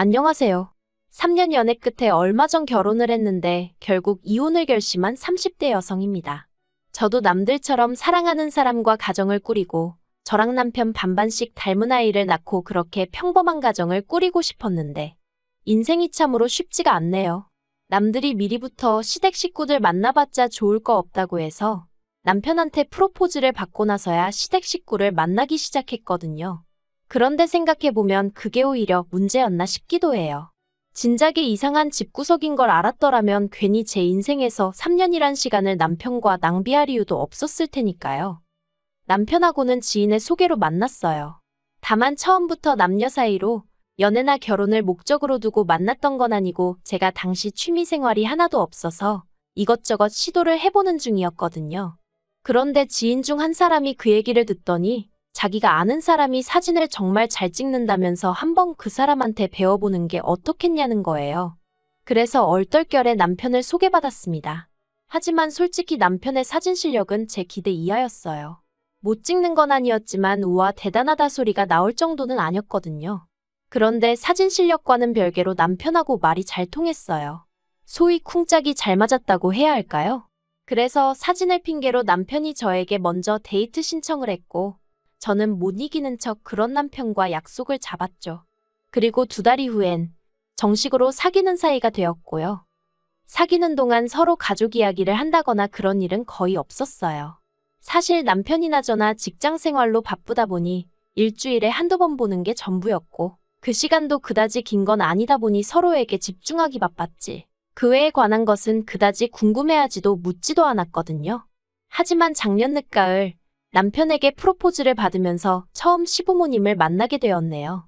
안녕하세요. 3년 연애 끝에 얼마 전 결혼을 했는데 결국 이혼을 결심한 30대 여성입니다. 저도 남들처럼 사랑하는 사람과 가정을 꾸리고 저랑 남편 반반씩 닮은 아이를 낳고 그렇게 평범한 가정을 꾸리고 싶었는데 인생이 참으로 쉽지가 않네요. 남들이 미리부터 시댁 식구들 만나봤자 좋을 거 없다고 해서 남편한테 프로포즈를 받고 나서야 시댁 식구를 만나기 시작했거든요. 그런데 생각해보면 그게 오히려 문제였나 싶기도 해요. 진작에 이상한 집구석인 걸 알았더라면 괜히 제 인생에서 3년이란 시간을 남편과 낭비할 이유도 없었을 테니까요. 남편하고는 지인의 소개로 만났어요. 다만 처음부터 남녀 사이로 연애나 결혼을 목적으로 두고 만났던 건 아니고 제가 당시 취미생활이 하나도 없어서 이것저것 시도를 해보는 중이었거든요. 그런데 지인 중 한 사람이 그 얘기를 듣더니 자기가 아는 사람이 사진을 정말 잘 찍는다면서 한번 그 사람한테 배워보는 게 어떻겠냐는 거예요. 그래서 얼떨결에 남편을 소개받았습니다. 하지만 솔직히 남편의 사진 실력은 제 기대 이하였어요. 못 찍는 건 아니었지만 우와 대단하다 소리가 나올 정도는 아니었거든요. 그런데 사진 실력과는 별개로 남편하고 말이 잘 통했어요. 소위 쿵짝이 잘 맞았다고 해야 할까요? 그래서 사진을 핑계로 남편이 저에게 먼저 데이트 신청을 했고 저는 못 이기는 척 그런 남편과 약속을 잡았죠. 그리고 2달 이후엔 정식으로 사귀는 사이가 되었고요. 사귀는 동안 서로 가족 이야기를 한다거나 그런 일은 거의 없었어요. 사실 남편이나 저나 직장 생활로 바쁘다 보니 일주일에 한두 번 보는 게 전부였고 그 시간도 그다지 긴 건 아니다 보니 서로에게 집중하기 바빴지. 그 외에 관한 것은 그다지 궁금해하지도 묻지도 않았거든요. 하지만 작년 늦가을 남편에게 프로포즈를 받으면서 처음 시부모님을 만나게 되었네요.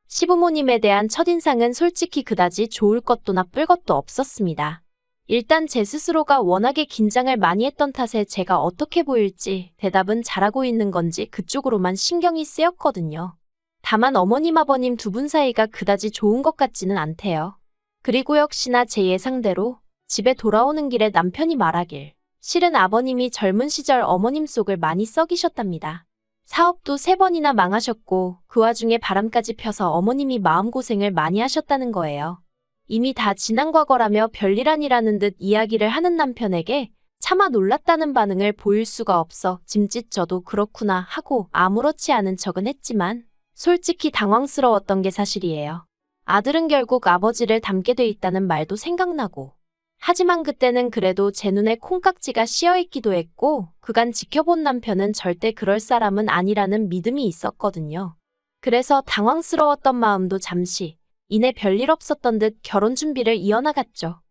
시부모님에 대한 첫인상은 솔직히 그다지 좋을 것도 나쁠 것도 없었습니다. 일단 제 스스로가 워낙에 긴장을 많이 했던 탓에 제가 어떻게 보일지 대답은 잘하고 있는 건지 그쪽으로만 신경이 쓰였거든요. 다만 어머님 아버님 2분 사이가 그다지 좋은 것 같지는 않대요. 그리고 역시나 제 예상대로 집에 돌아오는 길에 남편이 말하길 실은 아버님이 젊은 시절 어머님 속을 많이 썩이셨답니다. 사업도 3번이나 망하셨고 그 와중에 바람까지 펴서 어머님이 마음고생을 많이 하셨다는 거예요. 이미 다 지난 과거라며 별일 아니라는 듯 이야기를 하는 남편에게 차마 놀랐다는 반응을 보일 수가 없어 짐짓 저도 그렇구나 하고 아무렇지 않은 척은 했지만 솔직히 당황스러웠던 게 사실이에요. 아들은 결국 아버지를 닮게 돼 있다는 말도 생각나고 하지만 그때는 그래도 제 눈에 콩깍지가 씌어있기도 했고 그간 지켜본 남편은 절대 그럴 사람은 아니라는 믿음이 있었거든요. 그래서 당황스러웠던 마음도 잠시 이내 별일 없었던 듯 결혼 준비를 이어나갔죠.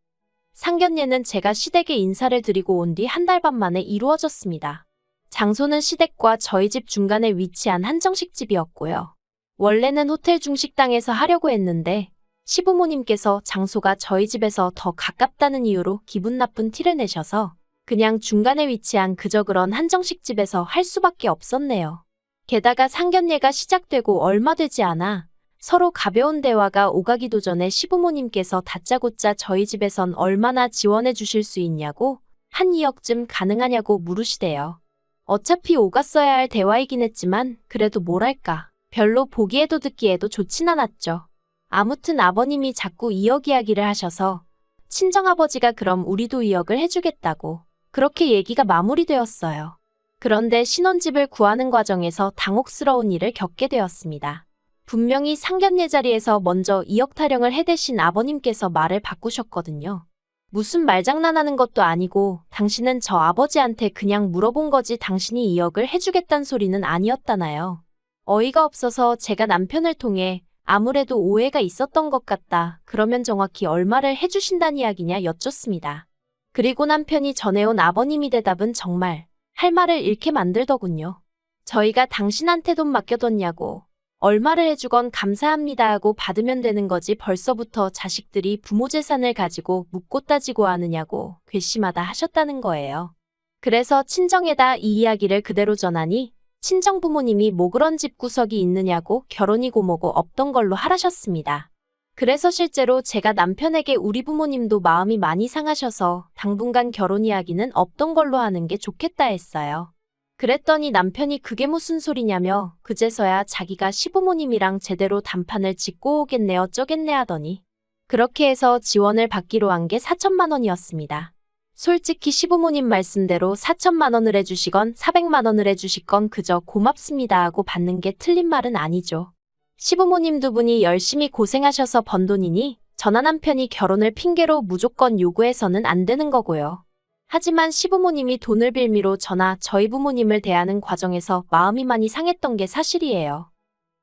상견례는 제가 시댁에 인사를 드리고 온 뒤 1달 반 만에 이루어졌습니다. 장소는 시댁과 저희 집 중간에 위치한 한정식 집이었고요. 원래는 호텔 중식당에서 하려고 했는데 시부모님께서 장소가 저희 집에서 더 가깝다는 이유로 기분 나쁜 티를 내셔서 그냥 중간에 위치한 그저 그런 한정식 집에서 할 수밖에 없었네요. 게다가 상견례가 시작되고 얼마 되지 않아 서로 가벼운 대화가 오가기도 전에 시부모님께서 다짜고짜 저희 집에선 얼마나 지원해 주실 수 있냐고 한 2억쯤 가능하냐고 물으시대요. 어차피 오갔어야 할 대화이긴 했지만 그래도 뭐랄까 별로 보기에도 듣기에도 좋진 않았죠. 아무튼 아버님이 자꾸 2억 이야기를 하셔서 친정아버지가 그럼 우리도 2억을 해주겠다고 그렇게 얘기가 마무리되었어요. 그런데 신혼집을 구하는 과정에서 당혹스러운 일을 겪게 되었습니다. 분명히 상견례 자리에서 먼저 2억 타령을 해대신 아버님께서 말을 바꾸셨거든요. 무슨 말장난하는 것도 아니고 당신은 저 아버지한테 그냥 물어본 거지 당신이 2억을 해주겠단 소리는 아니었다나요. 어이가 없어서 제가 남편을 통해 아무래도 오해가 있었던 것 같다. 그러면 정확히 얼마를 해주신다는 이야기냐 여쭙습니다. 그리고 남편이 전해온 아버님이 대답은 정말 할 말을 잃게 만들더군요. 저희가 당신한테 돈 맡겨뒀냐고 얼마를 해주건 감사합니다 하고 받으면 되는 거지 벌써부터 자식들이 부모 재산을 가지고 묻고 따지고 하느냐고 괘씸하다 하셨다는 거예요. 그래서 친정에다 이 이야기를 그대로 전하니 친정 부모님이 뭐 그런 집구석이 있느냐고 결혼이고 뭐고 없던 걸로 하라셨습니다. 그래서 실제로 제가 남편에게 우리 부모님도 마음이 많이 상하셔서 당분간 결혼 이야기는 없던 걸로 하는 게 좋겠다 했어요. 그랬더니 남편이 그게 무슨 소리냐며 그제서야 자기가 시부모님이랑 제대로 단판을 짓고 오겠네 어쩌겠네 하더니 그렇게 해서 지원을 받기로 한 게 4천만 원이었습니다. 솔직히 시부모님 말씀대로 4천만 원을 해주시건 400만 원을 해주시건 그저 고맙습니다 하고 받는 게 틀린 말은 아니죠. 시부모님 두 분이 열심히 고생하셔서 번 돈이니 저나 남편이 결혼을 핑계로 무조건 요구해서는 안 되는 거고요. 하지만 시부모님이 돈을 빌미로 저나 저희 부모님을 대하는 과정에서 마음이 많이 상했던 게 사실이에요.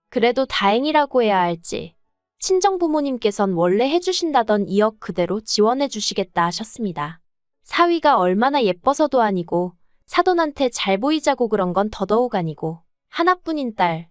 그래도 다행이라고 해야 할지 친정 부모님께선 원래 해주신다던 2억 그대로 지원해 주시겠다 하셨습니다. 사위가 얼마나 예뻐서도 아니고 사돈한테 잘 보이자고 그런 건 더더욱 아니고 하나뿐인 딸.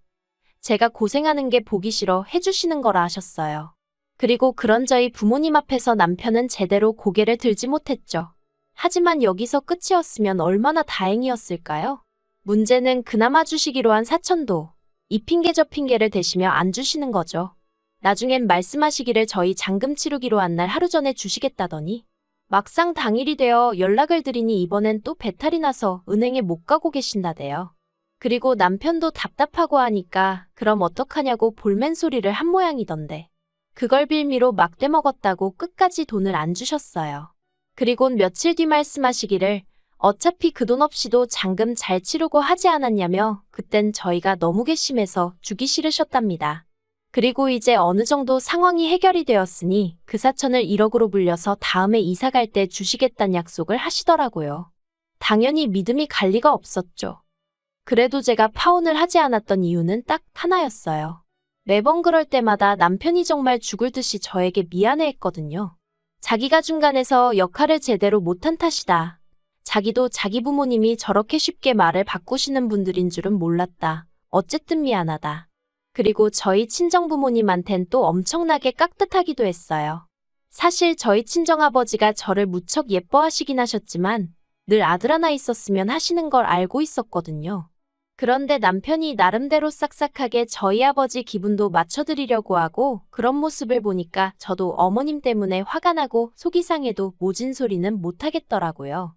제가 고생하는 게 보기 싫어 해주시는 거라 하셨어요. 그리고 그런 저희 부모님 앞에서 남편은 제대로 고개를 들지 못했죠. 하지만 여기서 끝이었으면 얼마나 다행이었을까요? 문제는 그나마 주시기로 한 4천도 이 핑계 저 핑계를 대시며 안 주시는 거죠. 나중엔 말씀하시기를 저희 잔금 치르기로 한 날 하루 전에 주시겠다더니 막상 당일이 되어 연락을 드리니 이번엔 또 배탈이 나서 은행에 못 가고 계신다대요. 그리고 남편도 답답하고 하니까 그럼 어떡하냐고 볼멘 소리를 한 모양이던데. 그걸 빌미로 막대 먹었다고 끝까지 돈을 안 주셨어요. 그리곤 며칠 뒤 말씀하시기를 어차피 그 돈 없이도 잔금 잘 치르고 하지 않았냐며 그땐 저희가 너무 괘씸해서 주기 싫으셨답니다. 그리고 이제 어느 정도 상황이 해결이 되었으니 그 4천을 1억으로 불려서 다음에 이사 갈 때 주시겠다는 약속을 하시더라고요. 당연히 믿음이 갈 리가 없었죠. 그래도 제가 파혼을 하지 않았던 이유는 딱 하나였어요. 매번 그럴 때마다 남편이 정말 죽을 듯이 저에게 미안해했거든요. 자기가 중간에서 역할을 제대로 못한 탓이다. 자기도 자기 부모님이 저렇게 쉽게 말을 바꾸시는 분들인 줄은 몰랐다. 어쨌든 미안하다. 그리고 저희 친정부모님한텐 또 엄청나게 깍듯하기도 했어요. 사실 저희 친정아버지가 저를 무척 예뻐하시긴 하셨지만 늘 아들 하나 있었으면 하시는 걸 알고 있었거든요. 그런데 남편이 나름대로 싹싹하게 저희 아버지 기분도 맞춰드리려고 하고 그런 모습을 보니까 저도 어머님 때문에 화가 나고 속이 상해도 모진 소리는 못하겠더라고요.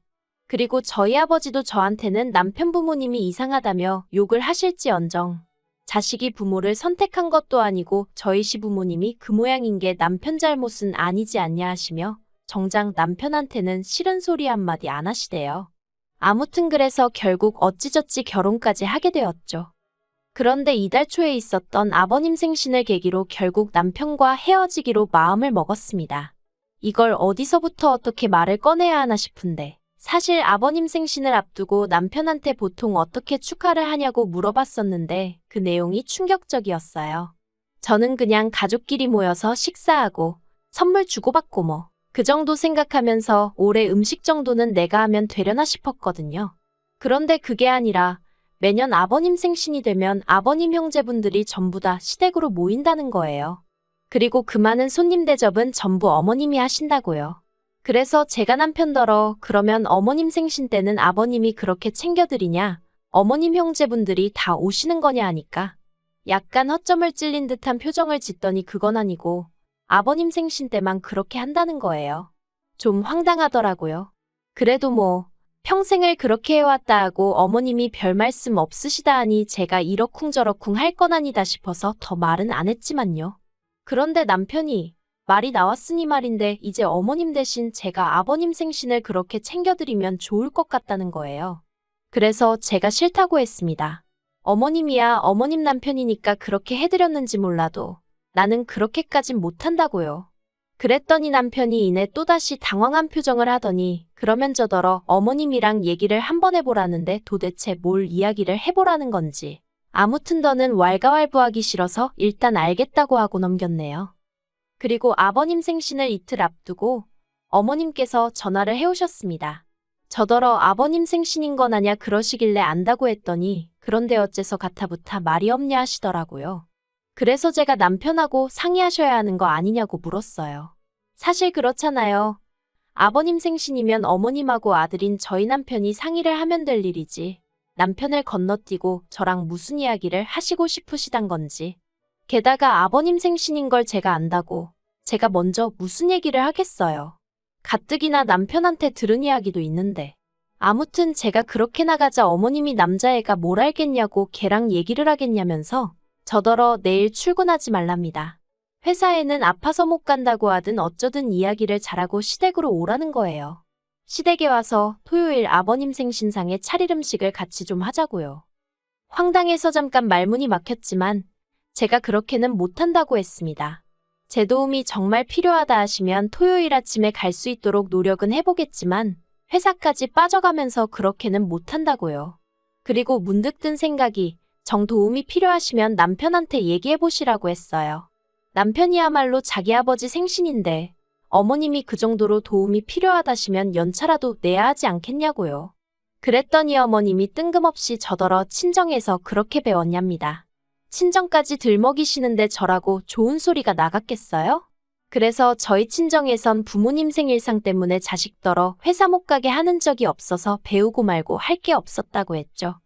그리고 저희 아버지도 저한테는 남편 부모님이 이상하다며 욕을 하실지언정 자식이 부모를 선택한 것도 아니고 저희 시부모님이 그 모양인 게 남편 잘못은 아니지 않냐 하시며 정작 남편한테는 싫은 소리 한마디 안 하시대요. 아무튼 그래서 결국 어찌저찌 결혼까지 하게 되었죠. 그런데 이달 초에 있었던 아버님 생신을 계기로 결국 남편과 헤어지기로 마음을 먹었습니다. 이걸 어디서부터 어떻게 말을 꺼내야 하나 싶은데 사실 아버님 생신을 앞두고 남편한테 보통 어떻게 축하를 하냐고 물어봤었는데 그 내용이 충격적이었어요. 저는 그냥 가족끼리 모여서 식사하고 선물 주고받고 뭐 그 정도 생각하면서 올해 음식 정도는 내가 하면 되려나 싶었거든요. 그런데 그게 아니라 매년 아버님 생신이 되면 아버님 형제분들이 전부 다 시댁으로 모인다는 거예요. 그리고 그 많은 손님 대접은 전부 어머님이 하신다고요. 그래서 제가 남편더러 그러면 어머님 생신 때는 아버님이 그렇게 챙겨드리냐? 어머님 형제분들이 다 오시는 거냐 하니까 약간 허점을 찔린 듯한 표정을 짓더니 그건 아니고 아버님 생신 때만 그렇게 한다는 거예요. 좀 황당하더라고요. 그래도 뭐 평생을 그렇게 해왔다 하고 어머님이 별 말씀 없으시다 하니 제가 이러쿵저러쿵 할 건 아니다 싶어서 더 말은 안 했지만요. 그런데 남편이 말이 나왔으니 말인데 이제 어머님 대신 제가 아버님 생신을 그렇게 챙겨드리면 좋을 것 같다는 거예요. 그래서 제가 싫다고 했습니다. 어머님이야 어머님 남편이니까 그렇게 해드렸는지 몰라도 나는 그렇게까진 못한다고요. 그랬더니 남편이 이내 또다시 당황한 표정을 하더니 그러면 저더러 어머님이랑 얘기를 한번 해보라는데 도대체 뭘 이야기를 해보라는 건지. 아무튼 더는 왈가왈부하기 싫어서 일단 알겠다고 하고 넘겼네요. 그리고 아버님 생신을 이틀 앞두고 어머님께서 전화를 해오셨습니다. 저더러 아버님 생신인 건 아냐 그러시길래 안다고 했더니 그런데 어째서 가타부타 말이 없냐 하시더라고요. 그래서 제가 남편하고 상의하셔야 하는 거 아니냐고 물었어요. 사실 그렇잖아요. 아버님 생신이면 어머님하고 아들인 저희 남편이 상의를 하면 될 일이지. 남편을 건너뛰고 저랑 무슨 이야기를 하시고 싶으시단 건지. 게다가 아버님 생신인 걸 제가 안다고 제가 먼저 무슨 얘기를 하겠어요. 가뜩이나 남편한테 들은 이야기도 있는데. 아무튼 제가 그렇게 나가자 어머님이 남자애가 뭘 알겠냐고 걔랑 얘기를 하겠냐면서 저더러 내일 출근하지 말랍니다. 회사에는 아파서 못 간다고 하든 어쩌든 이야기를 잘하고 시댁으로 오라는 거예요. 시댁에 와서 토요일 아버님 생신상에 차릴 음식을 같이 좀 하자고요. 황당해서 잠깐 말문이 막혔지만 제가 그렇게는 못한다고 했습니다. 제 도움이 정말 필요하다 하시면 토요일 아침에 갈 수 있도록 노력은 해보겠지만 회사까지 빠져가면서 그렇게는 못한다고요. 그리고 문득 든 생각이 정 도움이 필요하시면 남편한테 얘기해보시라고 했어요. 남편이야말로 자기 아버지 생신인데 어머님이 그 정도로 도움이 필요하다시면 연차라도 내야 하지 않겠냐고요. 그랬더니 어머님이 뜬금없이 저더러 친정에서 그렇게 배웠냐입니다. 친정까지 들먹이시는데 저라고 좋은 소리가 나갔겠어요? 그래서 저희 친정에선 부모님 생일상 때문에 자식더러 회사 못 가게 하는 적이 없어서 배우고 말고 할 게 없었다고 했죠.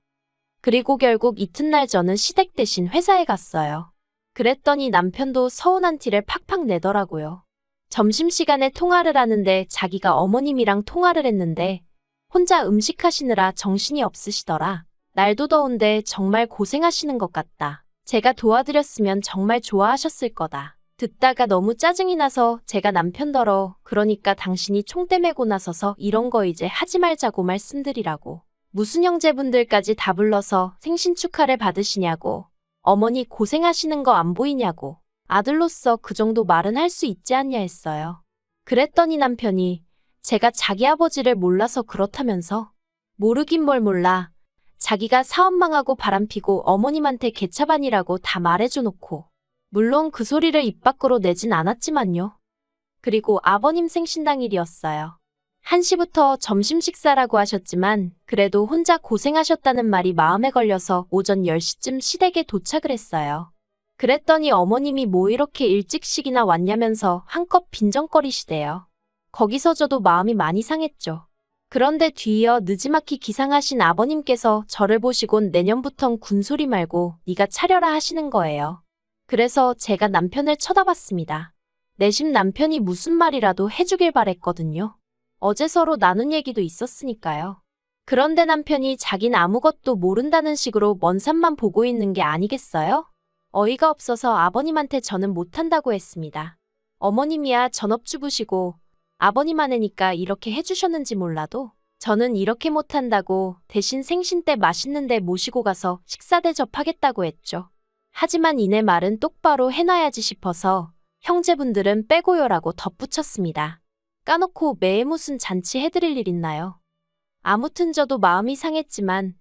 그리고 결국 이튿날 저는 시댁 대신 회사에 갔어요. 그랬더니 남편도 서운한 티를 팍팍 내더라고요. 점심시간에 통화를 하는데 자기가 어머님이랑 통화를 했는데 혼자 음식하시느라 정신이 없으시더라. 날도 더운데 정말 고생하시는 것 같다. 제가 도와드렸으면 정말 좋아하셨을 거다. 듣다가 너무 짜증이 나서 제가 남편더러 그러니까 당신이 총대 메고 나서서 이런 거 이제 하지 말자고 말씀드리라고. 무슨 형제분들까지 다 불러서 생신 축하를 받으시냐고. 어머니 고생하시는 거 안 보이냐고. 아들로서 그 정도 말은 할 수 있지 않냐 했어요. 그랬더니 남편이 제가 자기 아버지를 몰라서 그렇다면서. 모르긴 뭘 몰라. 자기가 사업 망하고 바람피고 어머님한테 개차반이라고 다 말해줘 놓고. 물론 그 소리를 입 밖으로 내진 않았지만요. 그리고 아버님 생신당일이었어요. 1시부터 점심 식사라고 하셨지만 그래도 혼자 고생하셨다는 말이 마음에 걸려서 오전 10시쯤 시댁에 도착을 했어요. 그랬더니 어머님이 뭐 이렇게 일찍씩이나 왔냐면서 한껏 빈정거리시대요. 거기서 저도 마음이 많이 상했죠. 그런데 뒤이어 느지막이 기상하신 아버님께서 저를 보시곤 내년부턴 군소리 말고 네가 차려라 하시는 거예요. 그래서 제가 남편을 쳐다봤습니다. 내심 남편이 무슨 말이라도 해주길 바랬거든요. 어제 서로 나눈 얘기도 있었으니까요. 그런데 남편이 자긴 아무것도 모른다는 식으로 먼 산만 보고 있는 게 아니겠어요? 어이가 없어서 아버님한테 저는 못한다고 했습니다. 어머님이야 전업주부시고 아버님 아내니까 이렇게 해주셨는지 몰라도 저는 이렇게 못한다고 대신 생신 때 맛있는 데 모시고 가서 식사 대접하겠다고 했죠. 하지만 이내 말은 똑바로 해놔야지 싶어서 형제분들은 빼고요라고 덧붙였습니다. 까놓고 매해 무슨 잔치 해드릴 일 있나요? 아무튼 저도 마음이 상했지만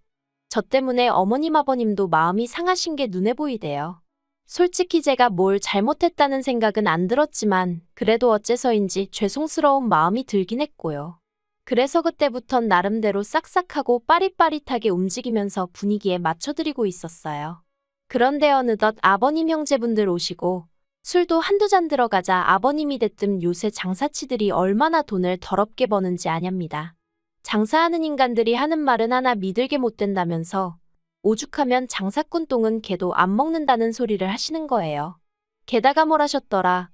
저 때문에 어머님 아버님도 마음이 상하신 게 눈에 보이대요. 솔직히 제가 뭘 잘못했다는 생각은 안 들었지만 그래도 어째서인지 죄송스러운 마음이 들긴 했고요. 그래서 그때부턴 나름대로 싹싹하고 빠릿빠릿하게 움직이면서 분위기에 맞춰드리고 있었어요. 그런데 어느덧 아버님 형제분들 오시고 술도 한두 잔 들어가자 아버님이 대뜸 요새 장사치들이 얼마나 돈을 더럽게 버는지 아냐입니다. 장사하는 인간들이 하는 말은 하나 믿을게 못 된다면서 오죽하면 장사꾼 똥은 개도 안 먹는다는 소리를 하시는 거예요. 게다가 뭘 하셨더라.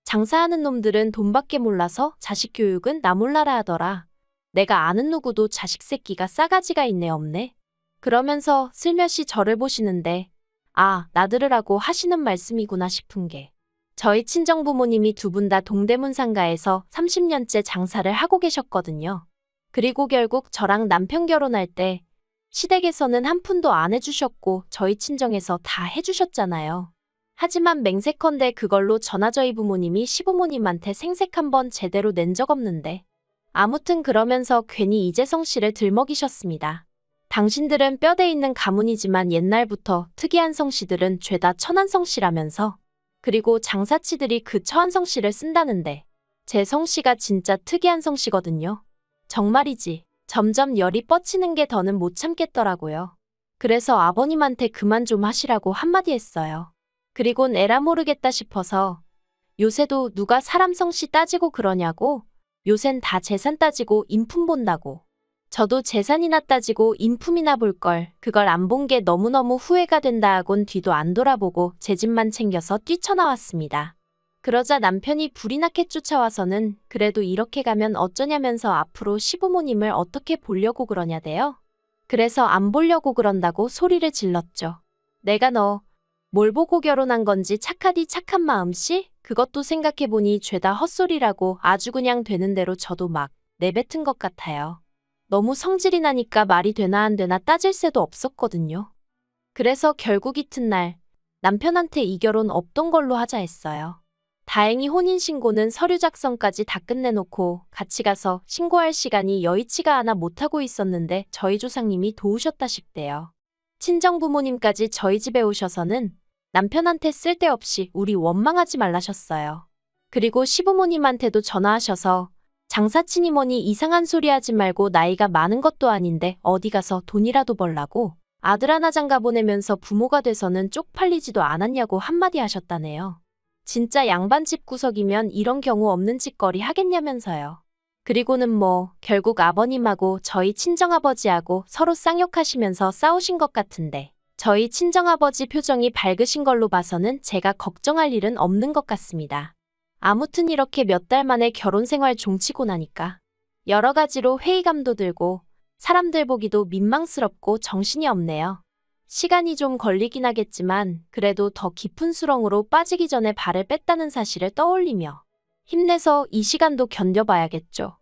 장사하는 놈들은 돈밖에 몰라서 자식 교육은 나 몰라라 하더라. 내가 아는 누구도 자식 새끼가 싸가지가 있네 없네. 그러면서 슬며시 저를 보시는데 아, 나들으라고 하시는 말씀이구나 싶은 게 저희 친정부모님이 두 분 다 동대문 상가에서 30년째 장사를 하고 계셨거든요. 그리고 결국 저랑 남편 결혼할 때 시댁에서는 한 푼도 안 해주셨고 저희 친정에서 다 해주셨잖아요. 하지만 맹세컨대 그걸로 저나 저희 부모님이 시부모님한테 생색 한번 제대로 낸 적 없는데 아무튼 그러면서 괜히 이재성 씨를 들먹이셨습니다. 당신들은 뼈대 있는 가문이지만 옛날부터 특이한 성씨들은 죄다 천한 성씨라면서 그리고 장사치들이 그 처한 성씨를 쓴다는데 제 성씨가 진짜 특이한 성씨거든요. 정말이지. 점점 열이 뻗치는 게 더는 못 참겠더라고요. 그래서 아버님한테 그만 좀 하시라고 한마디 했어요. 그리곤 에라 모르겠다 싶어서 요새도 누가 사람 성씨 따지고 그러냐고. 요샌 다 재산 따지고 인품 본다고. 저도 재산이나 따지고 인품이나 볼 걸 그걸 안 본 게 너무너무 후회가 된다 하곤 뒤도 안 돌아보고 제 집만 챙겨서 뛰쳐나왔습니다. 그러자 남편이 불이 나게 쫓아와서는 그래도 이렇게 가면 어쩌냐면서 앞으로 시부모님을 어떻게 보려고 그러냐대요. 그래서 안 보려고 그런다고 소리를 질렀죠. 내가 너 뭘 보고 결혼한 건지 착하디 착한 마음씨? 그것도 생각해보니 죄다 헛소리라고 아주 그냥 되는 대로 저도 막 내뱉은 것 같아요. 너무 성질이 나니까 말이 되나 안 되나 따질 새도 없었거든요. 그래서 결국 이튿날 남편한테 이 결혼 없던 걸로 하자 했어요. 다행히 혼인신고는 서류 작성까지 다 끝내놓고 같이 가서 신고할 시간이 여의치가 않아 못하고 있었는데 저희 조상님이 도우셨다 싶대요. 친정 부모님까지 저희 집에 오셔서는 남편한테 쓸데없이 우리 원망하지 말라셨어요. 그리고 시부모님한테도 전화하셔서 장사치니 뭐니 이상한 소리 하지 말고 나이가 많은 것도 아닌데 어디 가서 돈이라도 벌라고 아들 하나 장가 보내면서 부모가 돼서는 쪽팔리지도 않았냐고 한마디 하셨다네요. 진짜 양반 집구석이면 이런 경우 없는 짓거리 하겠냐면서요. 그리고는 뭐 결국 아버님하고 저희 친정아버지하고 서로 쌍욕하시면서 싸우신 것 같은데 저희 친정아버지 표정이 밝으신 걸로 봐서는 제가 걱정할 일은 없는 것 같습니다. 아무튼 이렇게 몇 달 만에 결혼 생활 종치고 나니까 여러 가지로 회의감도 들고 사람들 보기도 민망스럽고 정신이 없네요. 시간이 좀 걸리긴 하겠지만 그래도 더 깊은 수렁으로 빠지기 전에 발을 뺐다는 사실을 떠올리며 힘내서 이 시간도 견뎌봐야겠죠.